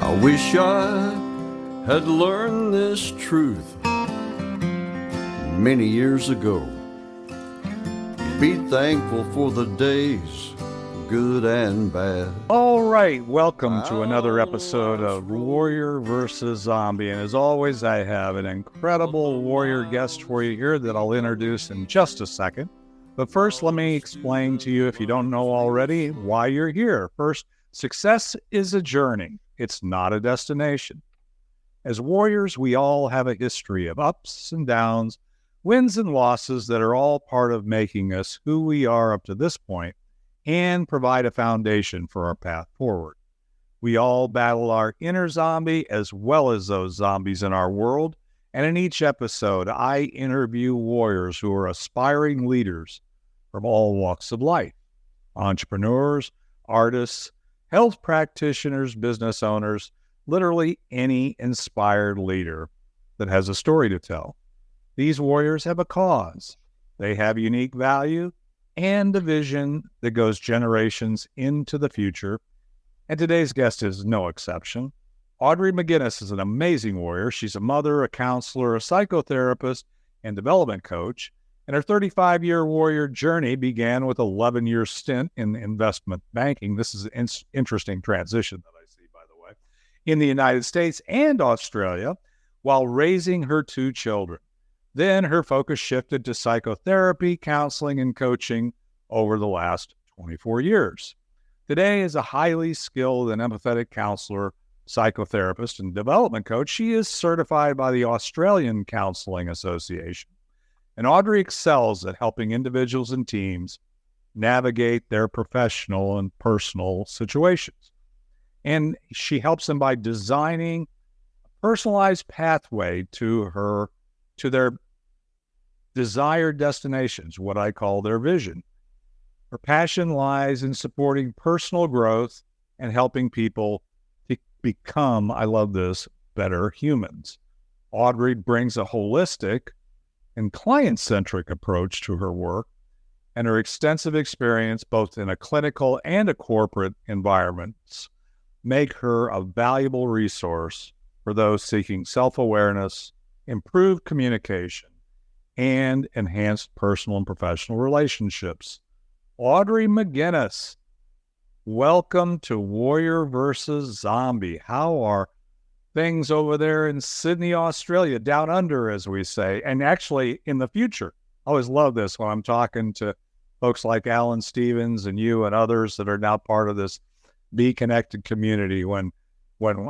I wish I had learned this truth many years ago. Be thankful for the days, good and bad. All right, welcome to another episode of Warrior versus Zombie. And as always, I have an incredible warrior guest for you here that I'll introduce in just a second. But first, let me explain to you, if you don't know already, why you're here. First, success is a journey. It's not a destination. As warriors, we all have a history of ups and downs, wins and losses that are all part of making us who we are up to this point and provide a foundation for our path forward. We all battle our inner zombie as well as those zombies in our world, and in each episode, I interview warriors who are aspiring leaders from all walks of life: entrepreneurs, artists, health practitioners, business owners, literally any inspired leader that has a story to tell. These warriors have a cause. They have unique value and a vision that goes generations into the future. And today's guest is no exception. Audrey McGuinness is an amazing warrior. She's a mother, a counselor, a psychotherapist, and development coach. And her 35-year warrior journey began with an 11-year stint in investment banking. This is an interesting transition that I see, by the way, in the United States and Australia while raising her two children. Then her focus shifted to psychotherapy, counseling, and coaching over the last 24 years. Today, as a highly skilled and empathetic counselor, psychotherapist, and development coach, she is certified by the Australian Counseling Association. And Audrey excels at helping individuals and teams navigate their professional and personal situations. And she helps them by designing a personalized pathway to their desired destinations, what I call their vision. Her passion lies in supporting personal growth and helping people to become, I love this, better humans. Audrey brings a holistic and client-centric approach to her work, and her extensive experience both in a clinical and a corporate environments make her a valuable resource for those seeking self-awareness, improved communication, and enhanced personal and professional relationships. Audrey McGuinness, welcome to Warrior versus Zombie. How are things over there in Sydney, Australia, down under, as we say, and actually in the future? I always love this when I'm talking to folks like Alan Stevens and you and others that are now part of this Be Connected community. When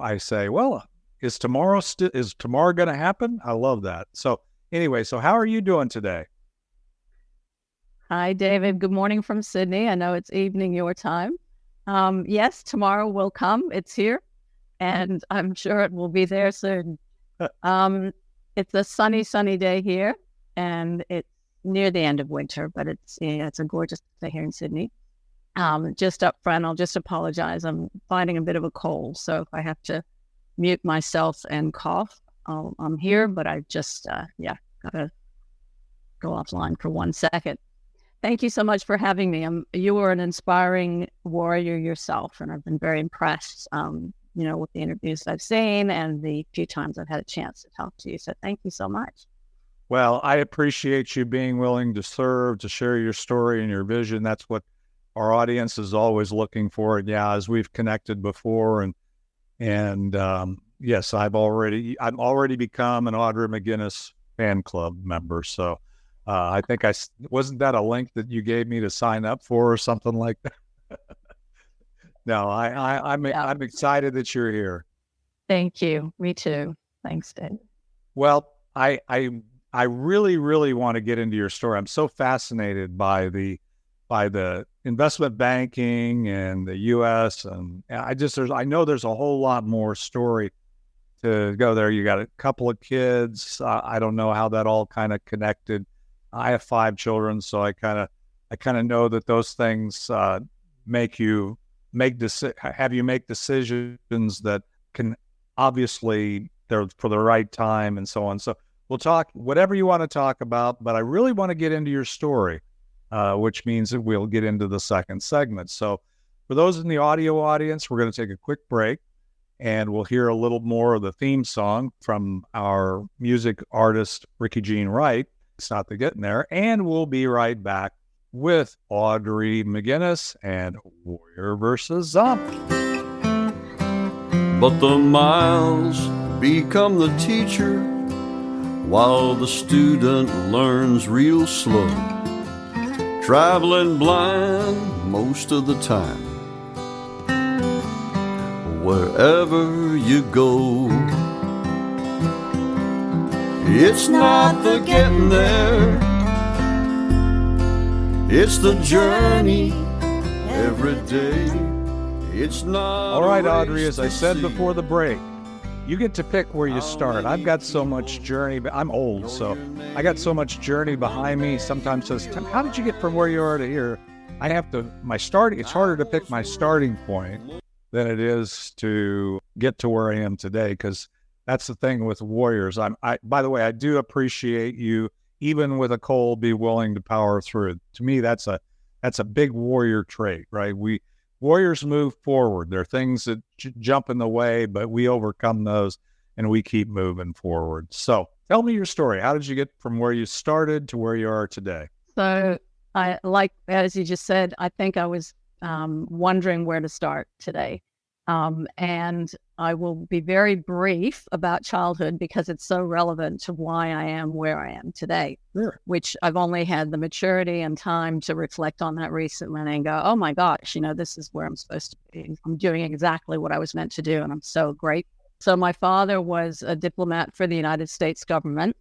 I say, well, is tomorrow going to happen? I love that. So anyway, so how are you doing today? Hi, David. Good morning from Sydney. I know it's evening your time. Yes, tomorrow will come. It's here, and I'm sure it will be there soon. It's a sunny day here, and it's near the end of winter, but it's a gorgeous day here in Sydney. Just up front, I'll just apologize. I'm fighting a bit of a cold, so if I have to mute myself and cough, I'm here, but I just, gotta go offline for 1 second. Thank you so much for having me. You are an inspiring warrior yourself, and I've been very impressed, with the interviews I've seen and the few times I've had a chance to talk to you. So thank you so much. Well, I appreciate you being willing to serve, to share your story and your vision. That's what our audience is always looking for. And yeah, as we've connected before, and yes, I'm already become an Audrey McGuinness fan club member. So I think wasn't that a link that you gave me to sign up for or something like that? No, I'm excited that you're here. Thank you. Me too. Thanks, Dave. Well, I really, really want to get into your story. I'm so fascinated by the investment banking and the U.S. and I know there's a whole lot more story to go there. You got a couple of kids. I don't know how that all kind of connected. I have 5 children, so I kind of know that those things have you make decisions that can obviously they're for the right time and so on. So we'll talk whatever you want to talk about, but I really want to get into your story, which means that we'll get into the second segment. So for those in the audio audience, we're going to take a quick break. And we'll hear a little more of the theme song from our music artist, Ricky Jean Wright. It's not the getting there. And we'll be right back with Audrey McGuinness and Warrior versus Zombie. But the miles become the teacher while the student learns real slow, traveling blind most of the time. Wherever you go, it's not the getting there, it's the journey every day. It's not. All right, Audrey, as I said before the break, you get to pick where you start. I've got so much journey. I'm old, so I got so much journey behind me. Sometimes says, Tim, how did you get from where you are to here? I have to, it's harder to pick my starting point than it is to get to where I am today, because that's the thing with warriors. By the way, I do appreciate you, even with a cold, be willing to power through. To me, that's a big warrior trait, right? Warriors move forward. There are things that jump in the way, but we overcome those and we keep moving forward. So tell me your story. How did you get from where you started to where you are today? So as you just said, I think I was wondering where to start today. And I will be very brief about childhood because it's so relevant to why I am where I am today, Sure. Which I've only had the maturity and time to reflect on that recently and go, oh my gosh, this is where I'm supposed to be. I'm doing exactly what I was meant to do. And I'm so grateful. So my father was a diplomat for the United States government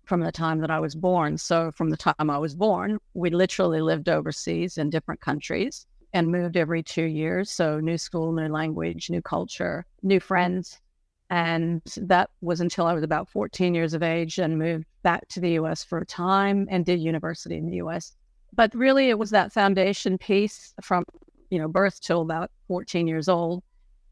from the time that I was born. So from the time I was born, we literally lived overseas in different countries and moved every 2 years. So new school, new language, new culture, new friends. And that was until I was about 14 years of age and moved back to the US for a time and did university in the US. But really it was that foundation piece from, birth till about 14 years old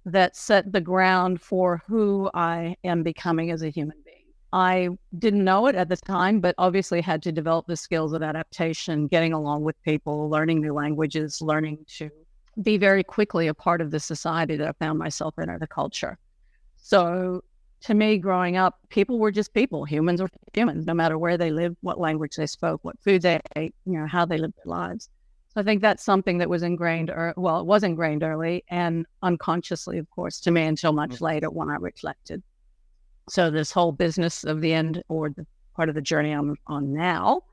that set the ground for who I am becoming as a human being. I didn't know it at the time, but obviously had to develop the skills of adaptation, getting along with people, learning new languages, learning to be very quickly a part of the society that I found myself in, or the culture. So to me, growing up, people were just people. Humans were humans, no matter where they lived, what language they spoke, what food they ate, how they lived their lives. So I think that's something that was ingrained, it was ingrained early and unconsciously, of course, to me until much later when I reflected. So this whole business of the end, or the part of the journey I'm on now,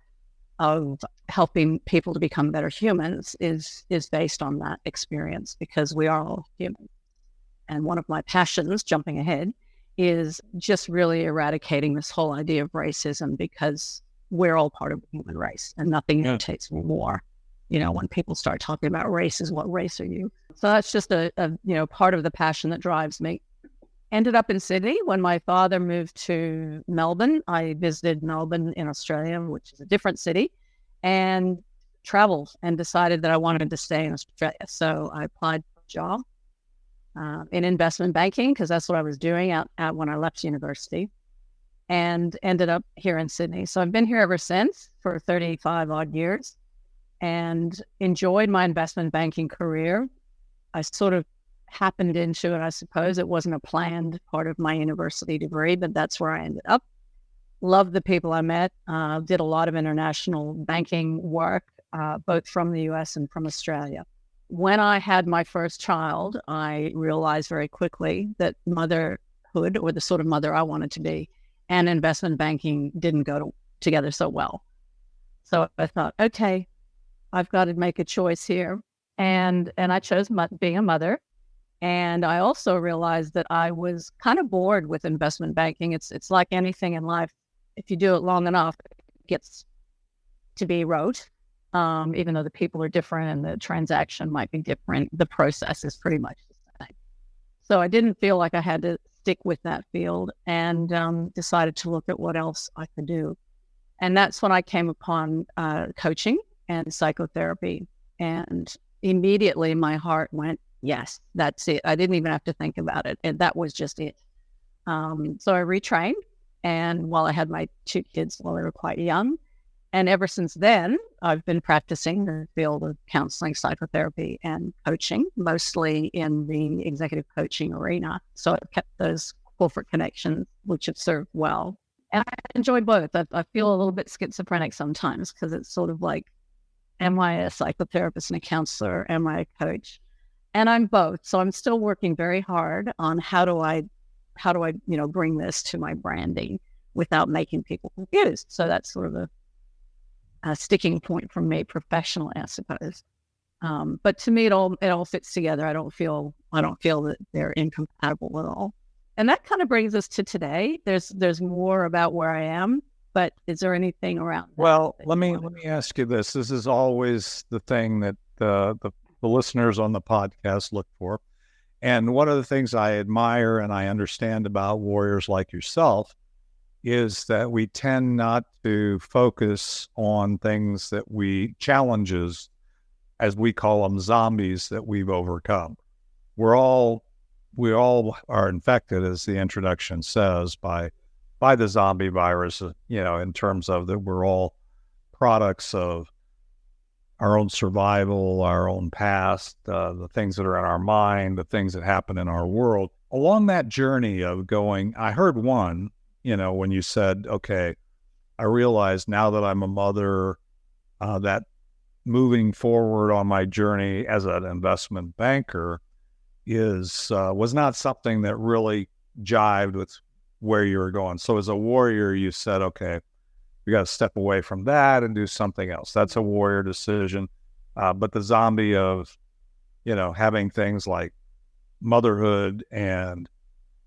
of helping people to become better humans is based on that experience, because we are all human. And one of my passions, jumping ahead, is just really eradicating this whole idea of racism, because we're all part of the human race and nothing irritates me more. When people start talking about races, what race are you? So that's just a part of the passion that drives me. Ended up in Sydney when my father moved to Melbourne. I visited Melbourne in Australia, which is a different city, and traveled and decided that I wanted to stay in Australia. So I applied for a job in investment banking, because that's what I was doing out when I left university, and ended up here in Sydney. So I've been here ever since for 35 odd years and enjoyed my investment banking career. I sort of happened into it, I suppose. It wasn't a planned part of my university degree, but that's where I ended up. Loved the people I met, did a lot of international banking work, both from the US and from Australia. When I had my first child, I realized very quickly that motherhood, or the sort of mother I wanted to be, and investment banking didn't go together so well. So I thought, okay, I've got to make a choice here. And I chose being a mother. And I also realized that I was kind of bored with investment banking. It's like anything in life. If you do it long enough, it gets to be rote. Even though the people are different and the transaction might be different, the process is pretty much the same. So I didn't feel like I had to stick with that field, and decided to look at what else I could do. And that's when I came upon coaching and psychotherapy. And immediately my heart went, yes, that's it. I didn't even have to think about it. And that was just it. So I retrained. And while I had my two kids while they were quite young, And ever since then, I've been practicing the field of counseling, psychotherapy, and coaching, mostly in the executive coaching arena. So I've kept those corporate connections, which have served well. And I enjoy both. I feel a little bit schizophrenic sometimes because it's sort of like, am I a psychotherapist and a counselor? Am I a coach? And I'm both. So I'm still working very hard on how do I, bring this to my branding without making people confused. So that's sort of a sticking point for me professionally, I suppose. But to me, it all fits together. I don't feel that they're incompatible at all. And that kind of brings us to today. There's more about where I am, but is there anything around that? Well, let me ask you this. This is always the thing that the listeners on the podcast look for. And one of the things I admire and I understand about warriors like yourself is that we tend not to focus on things that challenges, as we call them, zombies that we've overcome. We all are infected, as the introduction says, by the zombie virus, in terms of that we're all products of our own survival, our own past, the things that are in our mind, the things that happen in our world. Along that journey of going, I heard one, when you said, okay, I realize now that I'm a mother, that moving forward on my journey as an investment banker was not something that really jived with where you were going. So as a warrior, you said, okay, we got to step away from that and do something else. That's a warrior decision. But the zombie of, having things like motherhood and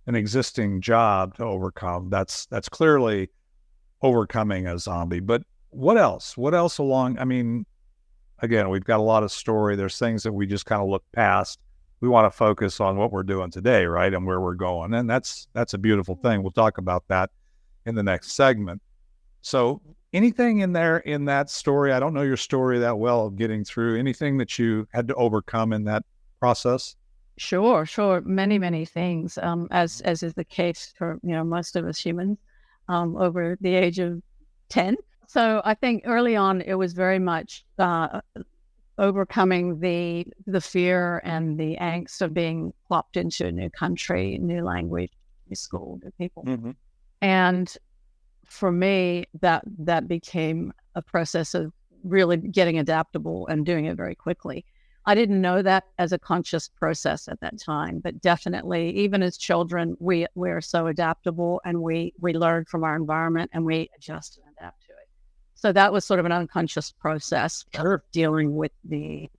an existing job to overcome, that's clearly overcoming a zombie. But what else? What else along? I mean, again, we've got a lot of story. There's things that we just kind of look past. We want to focus on what we're doing today, right? And where we're going. And that's a beautiful thing. We'll talk about that in the next segment. So anything in that story, I don't know your story that well of getting through, anything that you had to overcome in that process? Sure. Many, many things, as is the case for, most of us humans, over the age of 10. So I think early on, it was very much overcoming the fear and the angst of being plopped into a new country, new language, new school, new people. Mm-hmm. And for me, that became a process of really getting adaptable and doing it very quickly. I didn't know that as a conscious process at that time, but definitely, even as children, we're so adaptable and we learn from our environment and we adjust and adapt to it. So that was sort of an unconscious process of dealing with the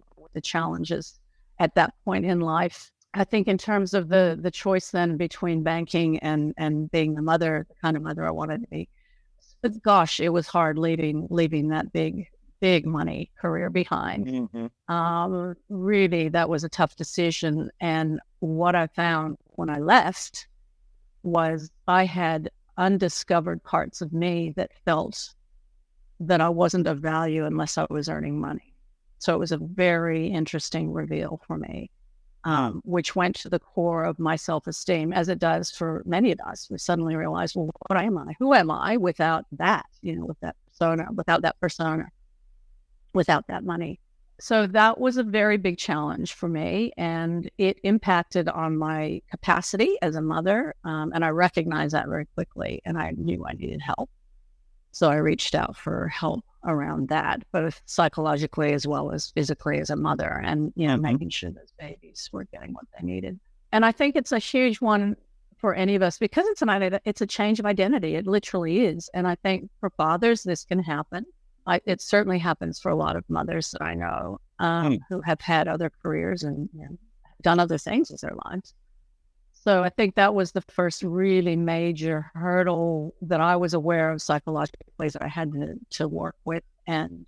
challenges at that point in life. I think in terms of the choice then between banking and being the mother, the kind of mother I wanted to be, but gosh, it was hard leaving that big money career behind. Mm-hmm. Really, that was a tough decision. And what I found when I left was I had undiscovered parts of me that felt that I wasn't of value unless I was earning money. So it was a very interesting reveal for me. Which went to the core of my self-esteem, as it does for many of us. We suddenly realize, well, what am I? Who am I without that, with that persona, without that money? So that was a very big challenge for me, and it impacted on my capacity as a mother, and I recognized that very quickly, and I knew I needed help. So I reached out for help around that, both psychologically as well as physically as a mother, and making sure those babies were getting what they needed. And I think it's a huge one for any of us because it's a change of identity. It literally is. And I think for fathers, this can happen. It certainly happens for a lot of mothers that I know who have had other careers and done other things with their lives. So I think that was the first really major hurdle that I was aware of psychologically that I had to work with. And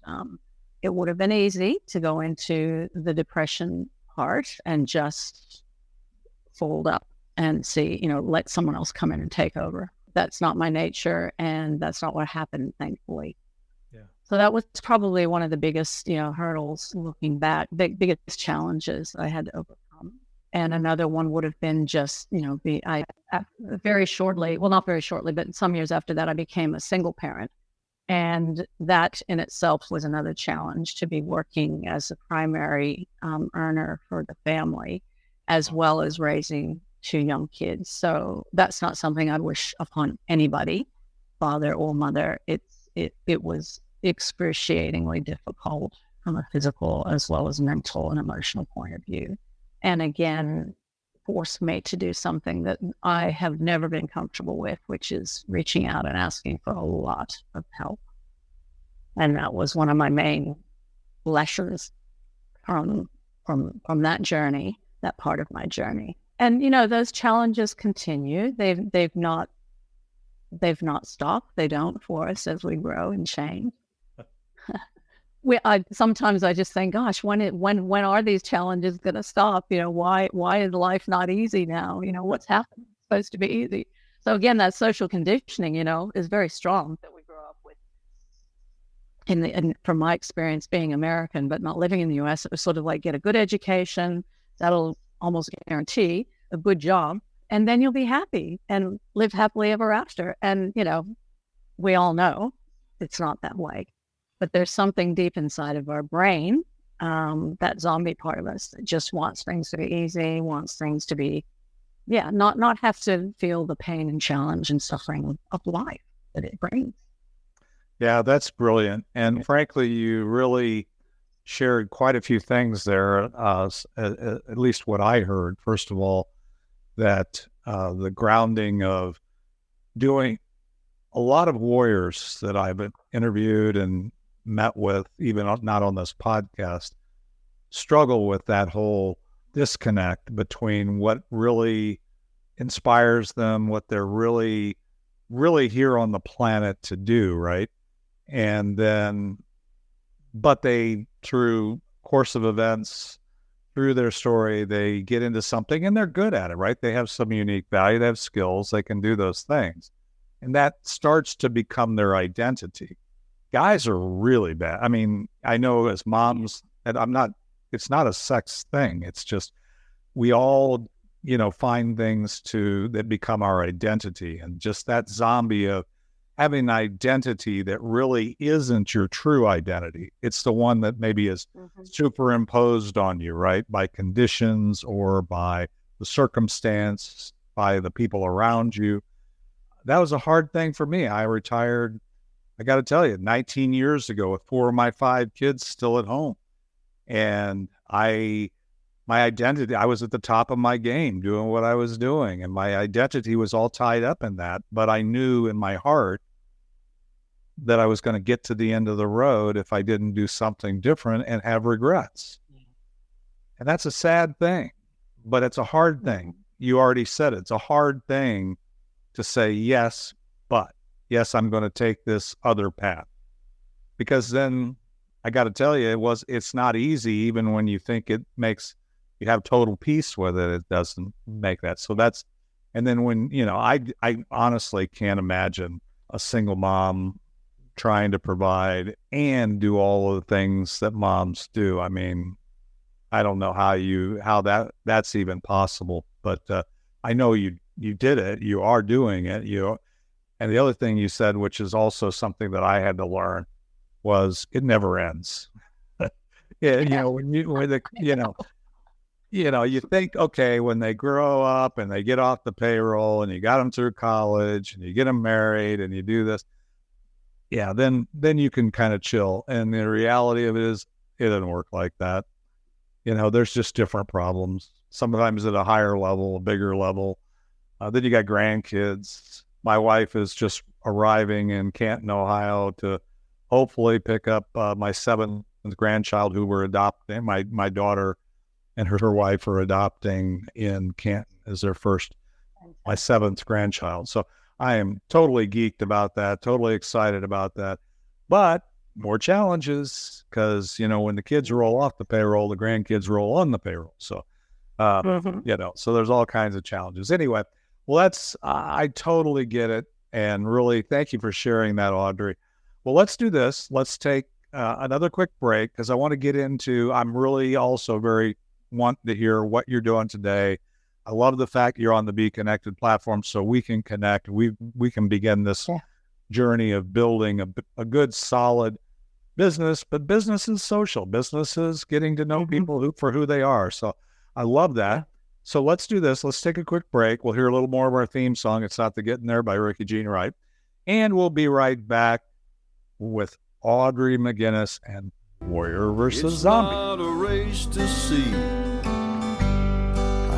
it would have been easy to go into the depression part and just fold up and see, let someone else come in and take over. That's not my nature, and that's not what happened, thankfully. Yeah. So that was probably one of the biggest, hurdles looking back, biggest challenges I had to overcome. And another one would have been just, very shortly, well, not very shortly, but some years after that, I became a single parent. And that in itself was another challenge, to be working as a primary earner for the family, as well as raising two young kids. So that's not something I'd wish upon anybody, father or mother. It was excruciatingly difficult from a physical as well as mental and emotional point of view. And again, forced me to do something that I have never been comfortable with, which is reaching out and asking for a lot of help. And that was one of my main lessons from that journey, that part of my journey. And those challenges continue. They've not stopped. They don't, for us as we grow and change. Sometimes I just think, gosh, when are these challenges going to stop? Why is life not easy now? What's happening? It's supposed to be easy. So again, that social conditioning, is very strong that we grow up with. And from my experience being American, but not living in the US, it was sort of like, get a good education. That'll almost guarantee a good job. And then you'll be happy and live happily ever after. And, we all know it's not that way. But there's something deep inside of our brain, that zombie part of us, that just wants things to be easy, wants things to be, not have to feel the pain and challenge and suffering of life that it brings. Yeah, that's brilliant. And frankly, you really shared quite a few things there, at least what I heard. First of all, that the grounding of doing a lot of warriors that I've interviewed and met with, even not on this podcast, struggle with that whole disconnect between what really inspires them, what they're really, really here on the planet to do, right? And then, but they, through course of events, through their story, they get into something and they're good at it, right? They have some unique value, they have skills, they can do those things. And that starts to become their identity. Guys are really bad. I mean, I know as moms, and it's not a sex thing. It's just, we all, find things that become our identity. And just that zombie of having an identity that really isn't your true identity. It's the one that maybe is superimposed on you, right? By conditions or by the circumstance, by the people around you. That was a hard thing for me. I retired, I got to tell you, 19 years ago with 4 of my 5 kids still at home. And my identity, I was at the top of my game doing what I was doing. And my identity was all tied up in that. But I knew in my heart that I was going to get to the end of the road if I didn't do something different and have regrets. And that's a sad thing, but it's a hard thing. You already said it. It's a hard thing to say, yes, but yes, I'm going to take this other path. Because then I got to tell you, it's not easy. Even when you think you have total peace with it doesn't make that. So and then when, I honestly can't imagine a single mom trying to provide and do all of the things that moms do. I mean, I don't know how that's even possible, but I know you did it. You are doing it. And the other thing you said, which is also something that I had to learn, was it never ends. You think, okay, when they grow up and they get off the payroll and you got them through college and you get them married and you do this, then you can kind of chill. And the reality of it is, it doesn't work like that. There's just different problems. Sometimes at a higher level, a bigger level. Then you got grandkids. My wife is just arriving in Canton, Ohio to hopefully pick up my 7th grandchild who we're adopting. My daughter and her wife are adopting in Canton as their my 7th grandchild. So I am totally geeked about that, totally excited about that. But more challenges because, when the kids roll off the payroll, the grandkids roll on the payroll. So, so there's all kinds of challenges. Anyway, well, I totally get it. And really, thank you for sharing that, Audrey. Well, let's do this. Let's take another quick break because I want to get into, I'm really also very wanting to hear what you're doing today. I love the fact you're on the Be Connected platform so we can connect. We can begin this journey of building a good, solid business, but business is social. Business is getting to know people for who they are. So I love that. So let's do this. Let's take a quick break. We'll hear a little more of our theme song. It's Not the Getting There by Ricky Jean Wright. And we'll be right back with Audrey McGuinness and Warrior versus Zombie. It's not a race to see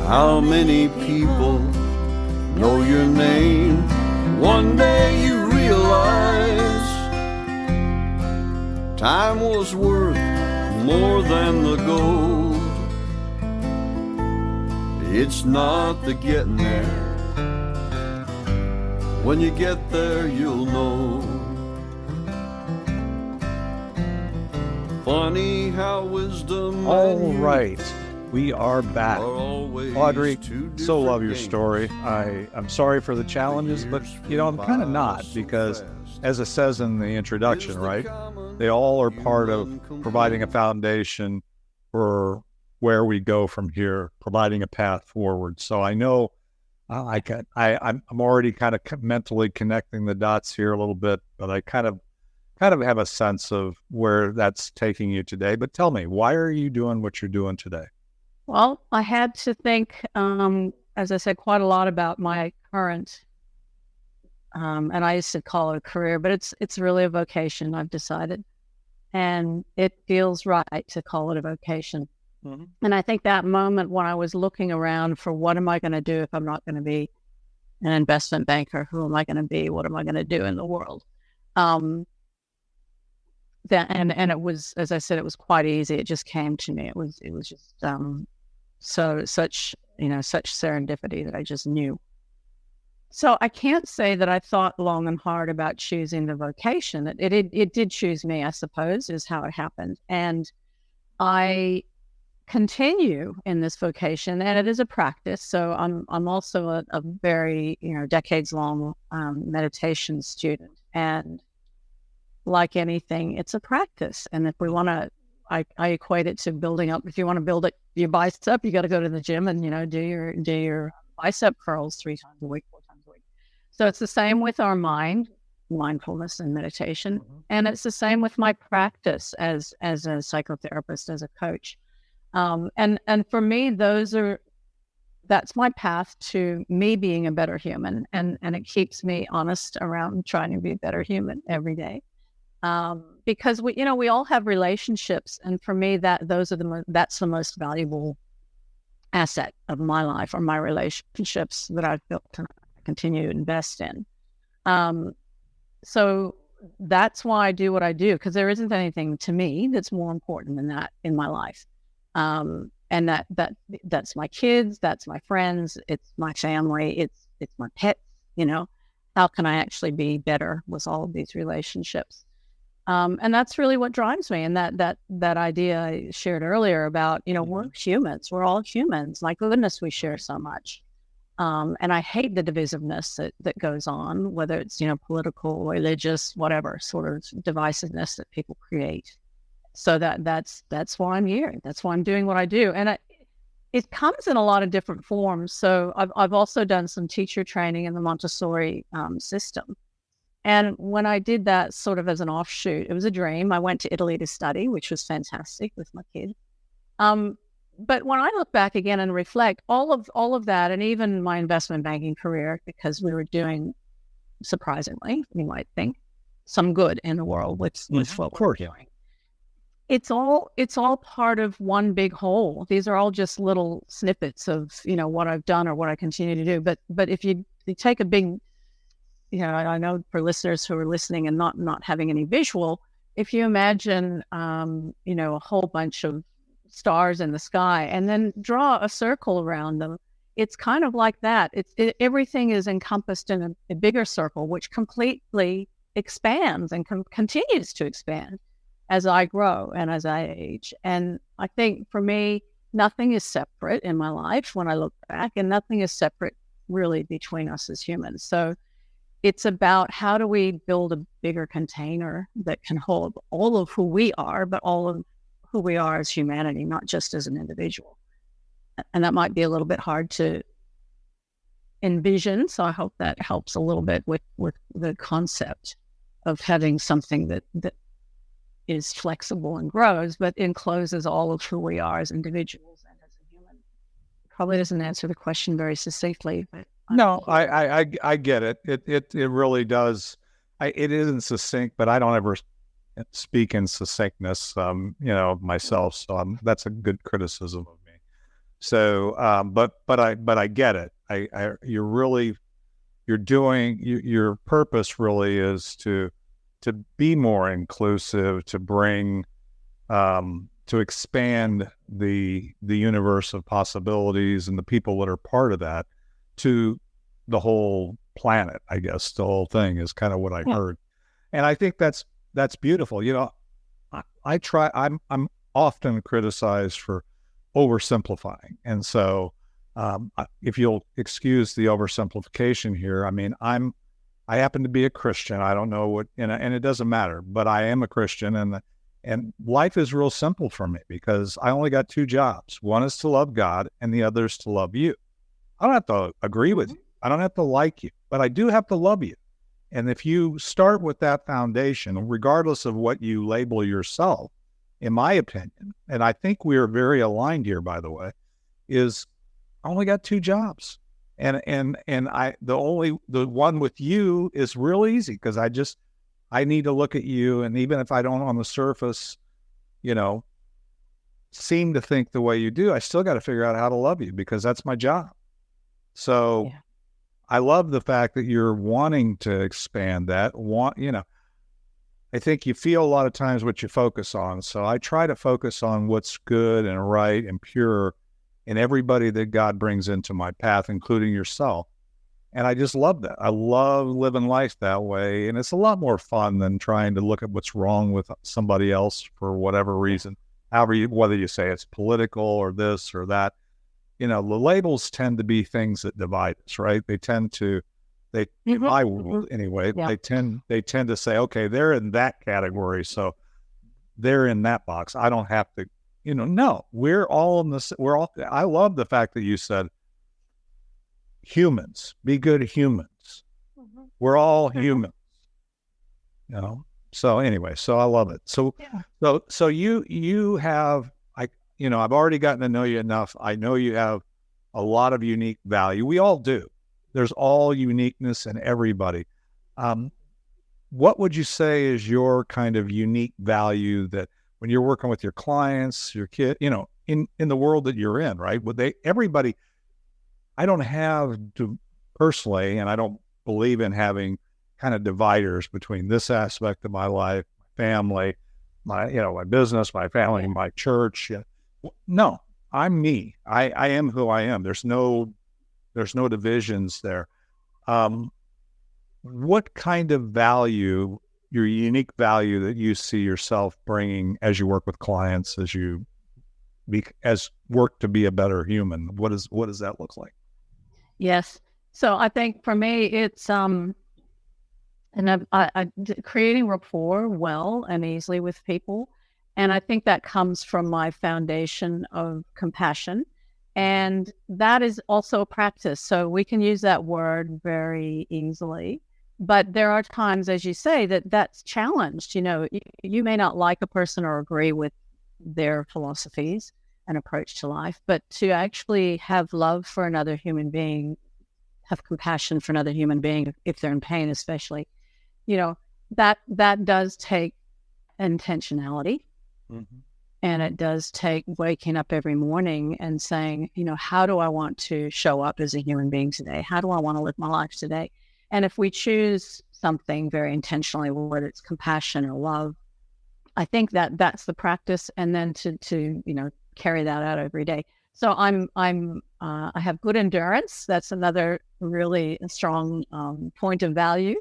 how many people know your name. One day you realize time was worth more than the gold. It's not the getting there. When you get there, you'll know. Funny how wisdom. All right, we are back. Audrey, so love your story. I'm sorry for the challenges, but I'm kind of not, because as it says in the introduction, right, they all are part of providing a foundation for where we go from here, providing a path forward. So I know I'm already kind of mentally connecting the dots here a little bit, but I kind of have a sense of where that's taking you today. But tell me, why are you doing what you're doing today? Well, I had to think, as I said, quite a lot about my current, and I used to call it a career, but it's really a vocation, I've decided. And it feels right to call it a vocation. Mm-hmm. And I think that moment when I was looking around for what am I going to do if I'm not going to be an investment banker, who am I going to be? What am I going to do in the world? And it was, as I said, it was quite easy. It just came to me. It was just such serendipity that I just knew. So I can't say that I thought long and hard about choosing the vocation. It did choose me, I suppose, is how it happened. And I continue in this vocation, and it is a practice. So I'm also a very decades long meditation student, and like anything, it's a practice. And if we want to, I equate it to building up. If you want to build your bicep, you got to go to the gym and do your bicep curls 3 times a week, 4 times a week. So it's the same with our mind, mindfulness and meditation, and it's the same with my practice as a psychotherapist, as a coach. And for me, that's my path to me being a better human, and it keeps me honest around trying to be a better human every day. Because we all have relationships, and for me, that's the most valuable asset of my life, are my relationships that I've built and continue to invest in. So that's why I do what I do, because there isn't anything to me that's more important than that in my life. And that's my kids, that's my friends, it's my family, it's my pets. How can I actually be better with all of these relationships? And that's really what drives me. And that idea I shared earlier about, we're humans, we're all humans. My goodness, we share so much. And I hate the divisiveness that goes on, whether it's, political, religious, whatever sort of divisiveness that people create. So that's why I'm here. That's why I'm doing what I do. And it comes in a lot of different forms. So I've also done some teacher training in the Montessori system. And when I did that sort of as an offshoot, it was a dream. I went to Italy to study, which was fantastic with my kid. But when I look back again and reflect, all of that, and even my investment banking career, because we were doing, surprisingly, you might think, some good in the world with what we're doing. It's all part of one big whole. These are all just little snippets of what I've done or what I continue to do. But if you take a big, I know for listeners who are listening and not having any visual, if you imagine a whole bunch of stars in the sky and then draw a circle around them, it's kind of like that. Everything is encompassed in a bigger circle, which completely expands and continues to expand as I grow and as I age. And I think for me, nothing is separate in my life when I look back, and nothing is separate really between us as humans. So it's about how do we build a bigger container that can hold all of who we are, but all of who we are as humanity, not just as an individual. And that might be a little bit hard to envision. So I hope that helps a little bit with the concept. of having something that is flexible and grows, but encloses all of who we are as individuals and as a human. Probably doesn't answer the question very succinctly, but no, I get it. It really does. It isn't succinct, but I don't ever speak in succinctness, myself. So that's a good criticism of me. So, but I get it. Your purpose really is to be more inclusive, to bring, to expand the universe of possibilities and the people that are part of that to the whole planet. I guess the whole thing is kind of what I heard, and I think that's beautiful. I'm often criticized for oversimplifying, and so if you'll excuse the oversimplification here, I mean, I happen to be a Christian. I don't know what, and it doesn't matter, but I am a Christian, and life is real simple for me because I only got two jobs. One is to love God, and the other is to love you. I don't have to agree with you. I don't have to like you, but I do have to love you. And if you start with that foundation, regardless of what you label yourself, in my opinion, and I think we are very aligned here, by the way, is I only got two jobs. And the one with you is real easy because I need to look at you. And even if I don't on the surface, seem to think the way you do, I still got to figure out how to love you because that's my job. So I love the fact that you're wanting to expand that. I think you feel a lot of times what you focus on. So I try to focus on what's good and right and pure in everybody that God brings into my path, including yourself. And I just love that. I love living life that way. And it's a lot more fun than trying to look at what's wrong with somebody else for whatever reason. Whether you say it's political or this or that, the labels tend to be things that divide us, right? They tend to, in my world anyway, they tend to say, okay, they're in that category, so they're in that box. I don't have to, no, we're all in this. I love the fact that you said humans, be good humans. We're all humans, So anyway, so I love it. So you have, I've already gotten to know you enough. I know you have a lot of unique value. We all do. There's all uniqueness in everybody. What would you say is your kind of unique value that when you're working with your clients, your kid, in the world that you're in, right? Everybody, I don't have to personally, and I don't believe in having kind of dividers between this aspect of my life, my family, my business, my family, my church. No, I'm me. I am who I am. There's no divisions there. What kind of value, your unique value that you see yourself bringing as you work with clients, as work to be a better human? What does that look like? Yes. So I think for me, it's creating rapport well and easily with people. And I think that comes from my foundation of compassion. And that is also a practice. So we can use that word very easily. But there are times, as you say, that's challenged. You may not like a person or agree with their philosophies and approach to life, but to actually have love for another human being, have compassion for another human being, if they're in pain, especially, that does take intentionality. Mm-hmm. And it does take waking up every morning and saying, how do I want to show up as a human being today? How do I want to live my life today? And if we choose something very intentionally, whether it's compassion or love, I think that's the practice. And then to carry that out every day. So I have good endurance. That's another really strong point of value.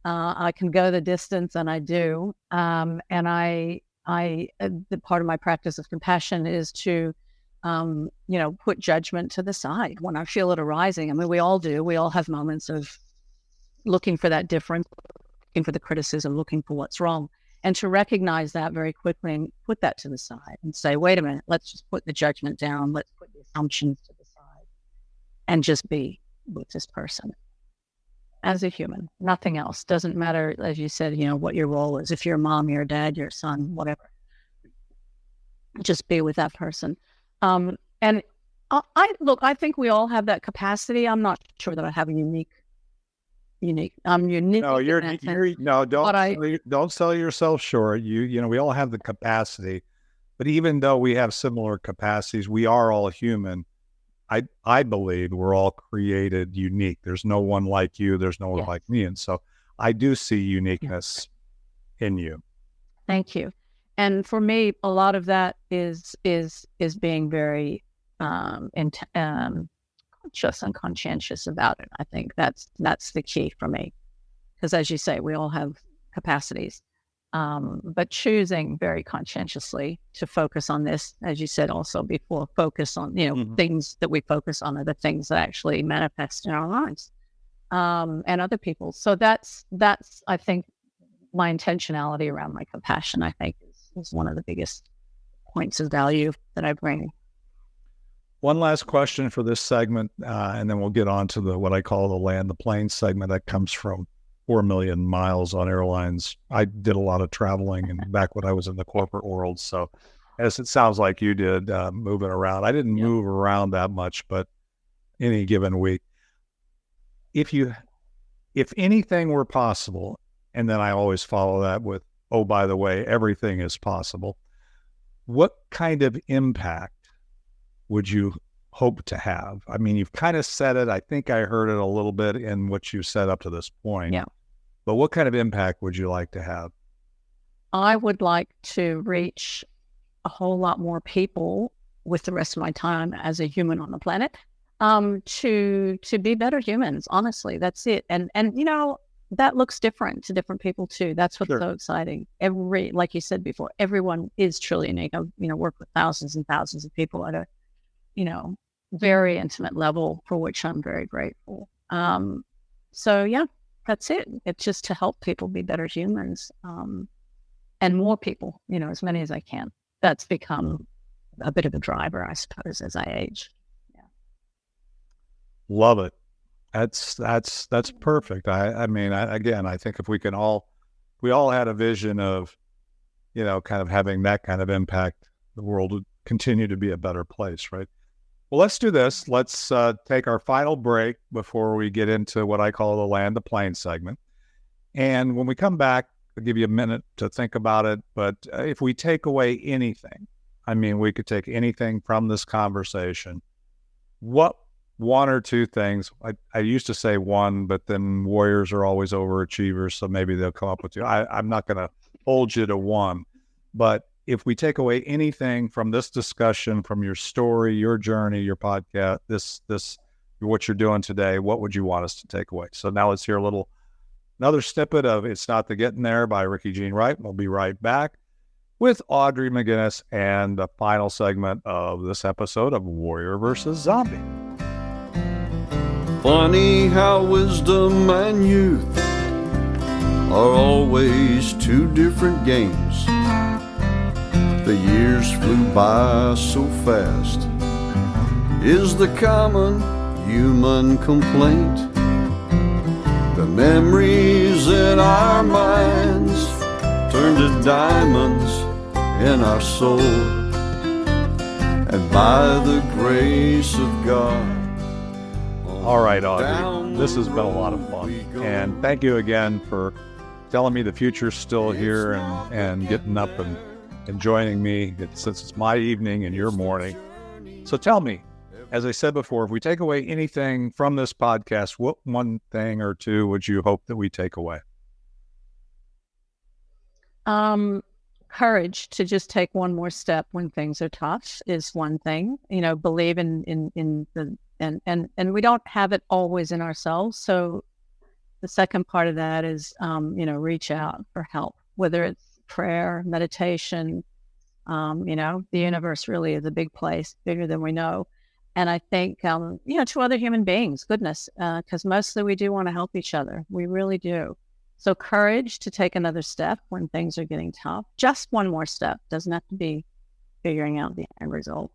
I can go the distance, and I do. And the part of my practice of compassion is to, put judgment to the side when I feel it arising. I mean, we all do. We all have moments of looking for that difference, looking for the criticism, looking for what's wrong, and to recognize that very quickly and put that to the side and say, wait a minute, let's just put the judgment down. Let's put the assumptions to the side and just be with this person. as a human, nothing else. Doesn't matter, as you said, what your role is. If you're a mom, you're a dad, you're a son, whatever. Just be with that person. And I think we all have that capacity. I'm not sure that I have a unique. I'm unique. No, don't sell yourself short. We all have the capacity, but even though we have similar capacities, we are all human. I believe we're all created unique. There's no one like you. There's no one like me. And so I do see uniqueness in you. Thank you. And for me, a lot of that is being very conscious and conscientious about it. I think that's the key for me, because as you say, we all have capacities, but choosing very conscientiously to focus on this, as you said also before, focus on things that we focus on are the things that actually manifest in our lives and other people. So that's I think my intentionality around my compassion, I think, is one of the biggest points of value that I bring. One last question for this segment, and then we'll get on to what I call the land the plane segment that comes from 4 million miles on airlines. I did a lot of traveling and back when I was in the corporate world. So as it sounds like you did, moving around. I didn't move around that much, but any given week, if anything were possible, and then I always follow that with, oh, by the way, everything is possible. What kind of impact would you hope to have? I mean, you've kind of said it. I think I heard it a little bit in what you said up to this point. Yeah. But what kind of impact would you like to have? I would like to reach a whole lot more people with the rest of my time as a human on the planet, to be better humans. Honestly, that's it. And that looks different to different people too. That's what's so exciting. Like you said before, everyone is truly unique. I've worked with thousands and thousands of people at a very intimate level, for which I'm very grateful. So yeah, that's it. It's just to help people be better humans, and more people, as many as I can. That's become a bit of a driver, I suppose, as I age. Yeah. Love it. That's perfect. I think if we all had a vision of, kind of having that kind of impact, the world would continue to be a better place, right? Well, let's do this. Let's take our final break before we get into what I call the land the plane segment. And when we come back, I'll give you a minute to think about it. But if we take away anything, we could take anything from this conversation. What one or two things? I used to say one, but then warriors are always overachievers, so maybe they'll come up with two. I'm not going to hold you to one, but if we take away anything from this discussion, from your story, your journey, your podcast, this what you're doing today, what would you want us to take away? So now let's hear another snippet of It's Not the Getting There by Ricky Jean Wright. We'll be right back with Audrey McGuinness and the final segment of this episode of Warrior versus Zombie. Funny how wisdom and youth are always two different games. The years flew by so fast, is the common human complaint. The memories in our minds turn to diamonds in our soul, and by the grace of God. All right, Audrey, this has been a lot of fun, and thank you again for telling me the future's still here and getting up and joining me, since it's my evening and your morning. So tell me, as I said before, if we take away anything from this podcast, what one thing or two would you hope that we take away? Courage to just take one more step when things are tough is one thing. Believe in the and we don't have it always in ourselves. So the second part of that is reach out for help, whether it's prayer, meditation. The universe really is a big place, bigger than we know. And I think, to other human beings, goodness, because mostly we do want to help each other. We really do. So courage to take another step when things are getting tough. Just one more step. Doesn't have to be figuring out the end result.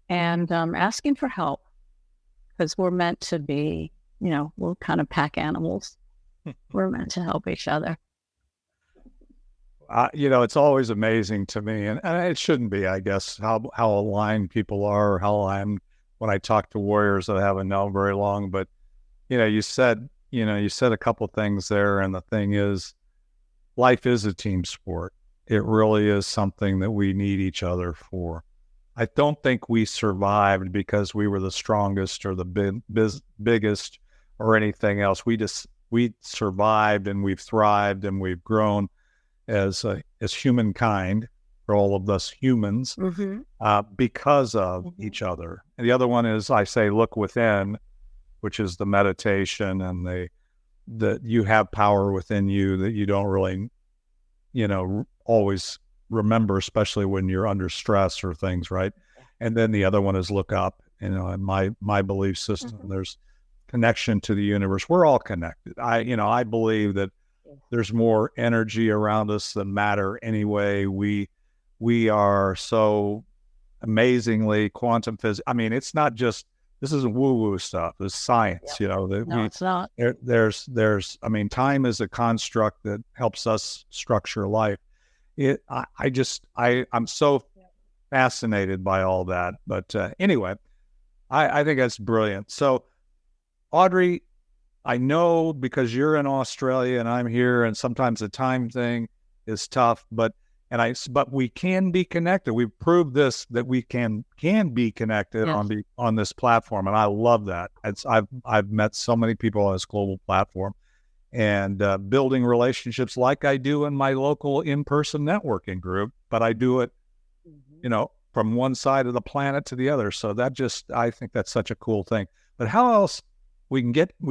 And asking for help, because we're meant to be we're kind of pack animals. We're meant to help each other. It's always amazing to me, and it shouldn't be, I guess, how aligned people are, how aligned when I talk to warriors that I haven't known very long. But, you said a couple things there, and the thing is, life is a team sport. It really is something that we need each other for. I don't think we survived because we were the strongest or the biggest or anything else. We survived, and we've thrived, and we've grown as humankind, for all of us humans, because of each other. And the other one is, I say, look within, which is the meditation, and that you have power within you that you don't really, always remember, especially when you're under stress or things, right? And then the other one is look up. In my belief system, there's connection to the universe. We're all connected. I believe that there's more energy around us than matter anyway. We are so amazingly quantum physics. I mean, it's not just, this isn't woo-woo stuff. It's science, No, it's not. Time is a construct that helps us structure life. I'm so fascinated by all that. But anyway, I think that's brilliant. So, Audrey, I know because you're in Australia and I'm here, and sometimes the time thing is tough, but we can be connected. We've proved that we can be connected on this platform, and I love that. I've met so many people on this global platform, and building relationships like I do in my local in-person networking group, but I do it, from one side of the planet to the other. So I think that's such a cool thing. But how else?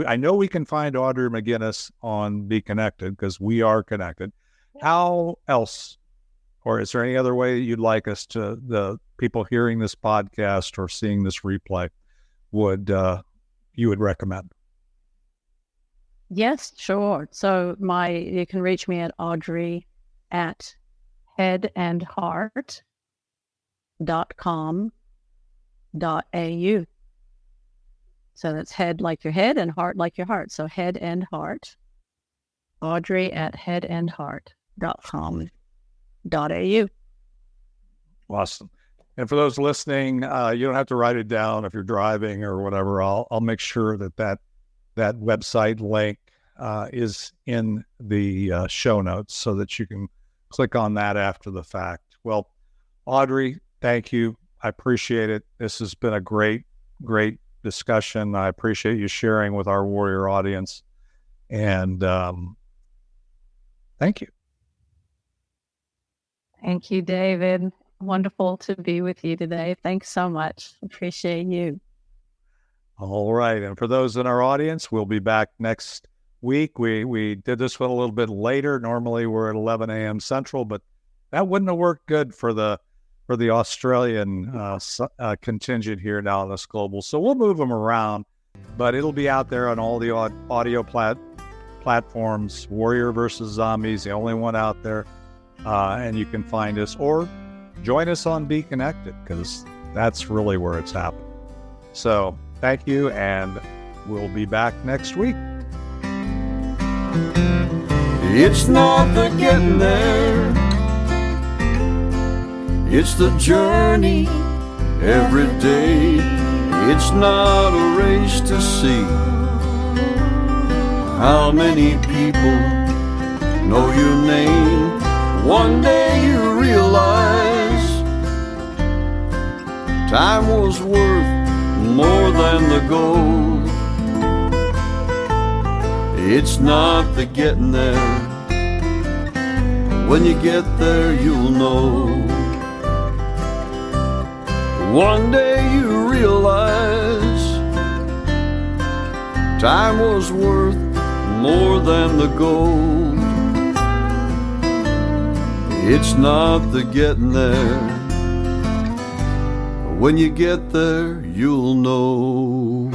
I know we can find Audrey McGuinness on Be Connected because we are connected. How else, or is there any other way that you'd like us to, the people hearing this podcast or seeing this replay, you would recommend? Yes, sure. So you can reach me at Audrey at headandheart.com.au. So that's head like your head and heart like your heart. So head and heart, Audrey at headandheart.com.au. Awesome. And for those listening, you don't have to write it down if you're driving or whatever. I'll make sure that website link is in the show notes so that you can click on that after the fact. Well, Audrey, thank you. I appreciate it. This has been a great discussion. I appreciate you sharing with our warrior audience, and thank you. Thank you, David. Wonderful to be with you today. Thanks so much. Appreciate you. All right. And for those in our audience, we'll be back next week. We did this one a little bit later. Normally we're at 11 a.m. Central, but that wouldn't have worked good for the Australian contingent here now in this global. So we'll move them around, but it'll be out there on all the audio platforms. Warrior versus Zombies, the only one out there. And you can find us or join us on Be Connected, because that's really where it's happening. So thank you, and we'll be back next week. It's not the getting there, it's the journey every day. It's not a race to see how many people know your name. One day you realize time was worth more than the gold. It's not the getting there, when you get there you'll know. One day you realize time was worth more than the gold. It's not the getting there, when you get there you'll know.